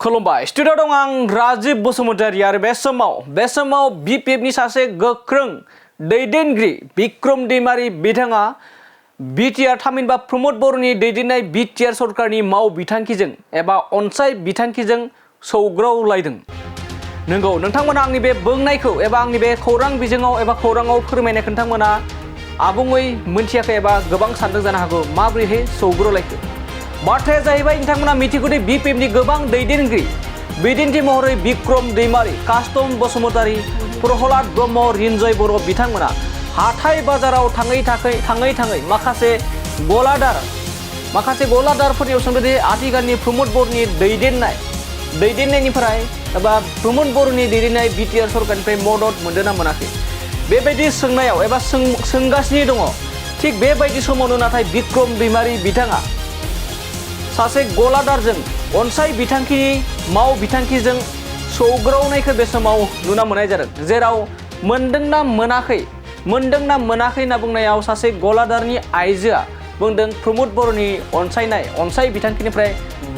खुलुमबाय स्टुडिअ दं आं राजिब बसुमतारी आरो बे समाव बिपिएफनि सासे गोख्रों दैदेनगिरि बिक्रम दैमारी बिथाङा बिटिआर थामहिनबा प्रमोद बर'नि दैदेननाय बिटिआर सरकारनि माव बिथांखिजों एबा अनसाय बिथांखिजों सौग्रावलायदों। नंगौ नोंथांमोना आंनि बे बुंनायखौ एबा आंनि बे खौरां बिजोङाव एबा खौराङाव फोरमायनायखौ नोंथांमोना आबुङै मोनथियाखै एबा गोबां सानदों जानो हागौ माबोरैहाय सौग्रावलायखो। बाथ्राया जाहैबाय नोंथांमोना मिथिगौदि बिपिएफनि गोबां दैदेनगिरि बिदिन्थि महरै बिक्रम दैमारी, कास्टम बसुमतारी, प्रहलाद ब्रह्म, रिन्जय बर' बिथांमोना हाथाय बाजाराव थाङै माखासे गलादारफोरनियाव सोंदोंदि आथिखालनि प्रमोद बर'नि दैदेननायनिफ्राय एबा प्रमोद बर'नि दैदेननाय बिटिआर सरकारनिफ्राय मदद मोनदों ना मोनाखै। बेबायदि सोंनायाव एबा सोंगासिनो दङ। थिग बेबायदि समावनो नाथाय बिक्रम दैमारी बिथाङा सासे गलादारजों अनसाय बिथांखिनि माव बिथांखिजों सौग्रावनायखौ बे समाव नुना मोननाय जादों। जेराव मोनदोंना मोनाखै होनना बुंनायाव सासे गलादारनि आइजोआ बुंदों प्रमोद बर'नि अनसाय बिथांखिनिफ्राय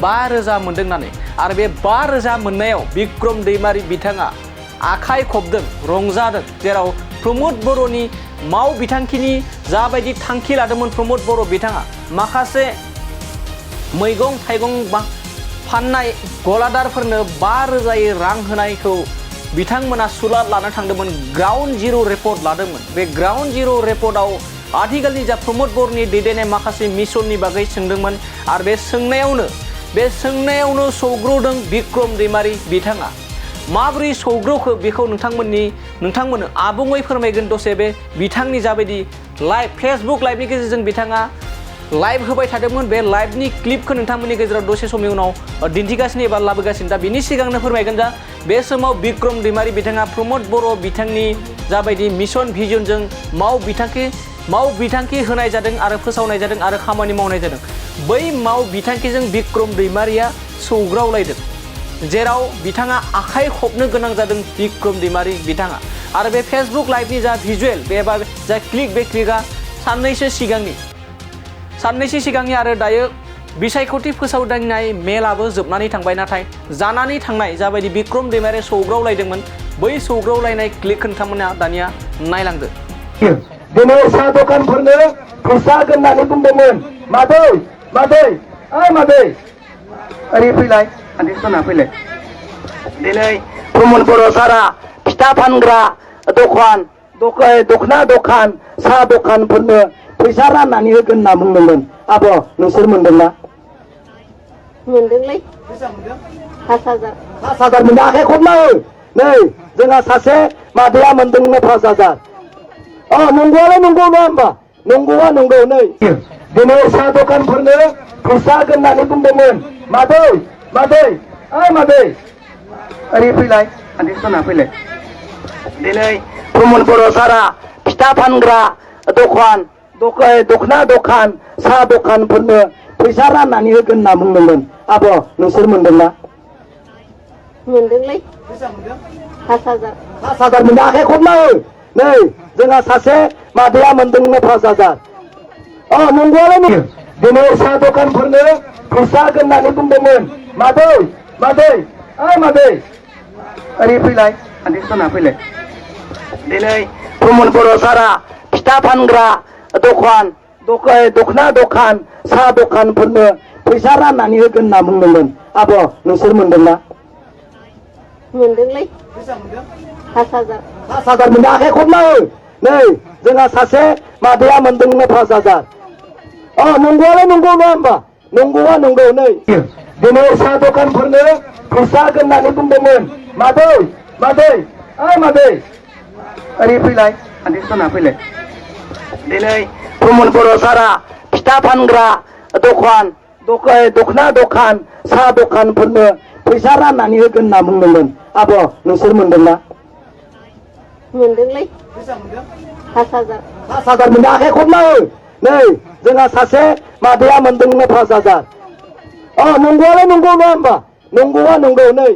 5,000 मोनदों होननानै। आरो बे 5,000 मोननायाव बिक्रम दैमारी बिथाङा आखाइ खबदों, रंजादों। जेराव प्रमोद बर'नि माव बिथांखिनि जाबायदि थांखि लादोंमोन प्रमोद बर' बिथाङा माखासे मैगं थाइगं फाननाय गलादारफोरनो 5,000 रां होनायखौ बिथांमोना सुलाद लानो थांदोंमोन, ग्राउन्ड जिर' रिपर्ट लादोंमोन। बे ग्राउन्ड जिर' रिपर्टआव आथिखालनि जा प्रमोद बर'नि दैदेननाय माखासे मिशननि बागै सोंदोंमोन। आरो बे सोंनायावनो सौग्रावदों बिक्रम दैमारी बिथाङा। माबोरै सौग्रावखो बेखौ नोंथांमोननो आबुङै फोरमायगोन दसे बे बिथांनि जाबायदि फेसबुक लाइभनि गेजेरजों बिथाङा लाइभ होबाय थादोंमोन। बे लाइभनि क्लिपखौ नोंथांमोननि गेजेराव दसे समनि उनाव दिन्थिगासिनो एबा लाबोगासिनो। दा बिनि सिगांनो फोरमायगोन जा बे समाव बिक्रम दैमारी बिथाङा प्रमोद बर' बिथांनि जाबायदि मिशन भिजनजों माव बिथांखि होनाय जादों आरो फोसावनाय जादों आरो खामानि मावनाय जादों। बै माव बिथांखिजों बिक्रम दैमारीया सौग्रावलायदों। जेराव बिथाङा आखाइ खबनो गोनां जादों बिक्रम दैमारी बिथाङा। आरो बे फेसबुक लाइभनि जा भिजुएल एबा जा क्लिक, बे क्लिकआ साननैसो सिगांनि आरो दायो बिसायख'थि फोसावदिंनाय मेलाबो जोबनानै थांबाय। नाथाय जानानै थांनाय जाबायदि बिक्रम दैमारी सौग्रावलायदोंमोन बै सौग्रावलायनाय क्लिकखौ नोंथांमोना दानिया नायलांदो। दिनै साहा दखानफोरनो फैसा होननानै बुंदोंमोन। मादै ओरै फैलाय, आन्थि सना फैलाय। दिनै प्रमोद बर' सारा फिथा फानग्रा दखना दखान, साहा दखानफोरनो फैसा राननानै होगोन होनना बुंदोंमोन। आब' नोंसोर मोनदोंना? मोनदोंलै। 5,000 मोनदों। आखाइ खबना हो। नै जोंहा सासे मादैया मोनदोंनो 5,000। नंगौआलाय नंगौ नङा होमबा? नंगौआ नंगौ। नै दिनै साहा दखानफोरनो फैसा होगोन होननानै बुंदोंमोन। मादै ओरै फैलाय, आन्थि सना फैलाय। दिनै प्रमोद बर' सारा फिथा फानग्रा दखना दखान, साहा दखानफोरनो फैसा राननानै होगोन होनना बुंदोंमोन। आब' नोंसोर मोनदोंना? मोनदोंलै। 5,000 मोनदों। आखाइ खबना हो। नै जोंहा सासे मादैया मोनदोंनो 5,000। नंगौआलाय नंगौ। दिनै साहा दखानफोरनो फैसा होगोन होननानै बुंदोंमोन। मादै ओरै फैलाय, आन्थि सना फैलाय। दिनै प्रमोद बर' सारा फिथा फानग्रा दखना दखान, साहा दखानफोरनो फैसा राननानै होगोन होनना बुंदोंमोन। आब' नोंसोर मोनदोंना? मोनदोंलै। 5,000 मोनदों। आखाइ खबना हो। नै जोंहा सासे मादैया मोनदोंनो 5,000। नंगौआलाय नंगौ नङा होमबा? नंगौआ नंगौ। नै दिनै साहा दखानफोरनो फैसा होगोन होननानै बुंदोंमोन। मादै ओरै फैलाय, आन्थि सना फैलाय। दिनै प्रमोद बर' सारा फिथा फानग्रा दखना दखान, साहा दखानफोरनो फैसा राननानै होगोन होनना बुंदोंमोन। आब' नोंसोर मोनदोंना? मोनदोंलै। 5,000 मोनदों। आखाइ खबना हो। नै जोंहा सासे मादैया मोनदोंनो 5,000। नंगौआलाय नंगौ नङा होमबा? नंगौआ नंगौ। नै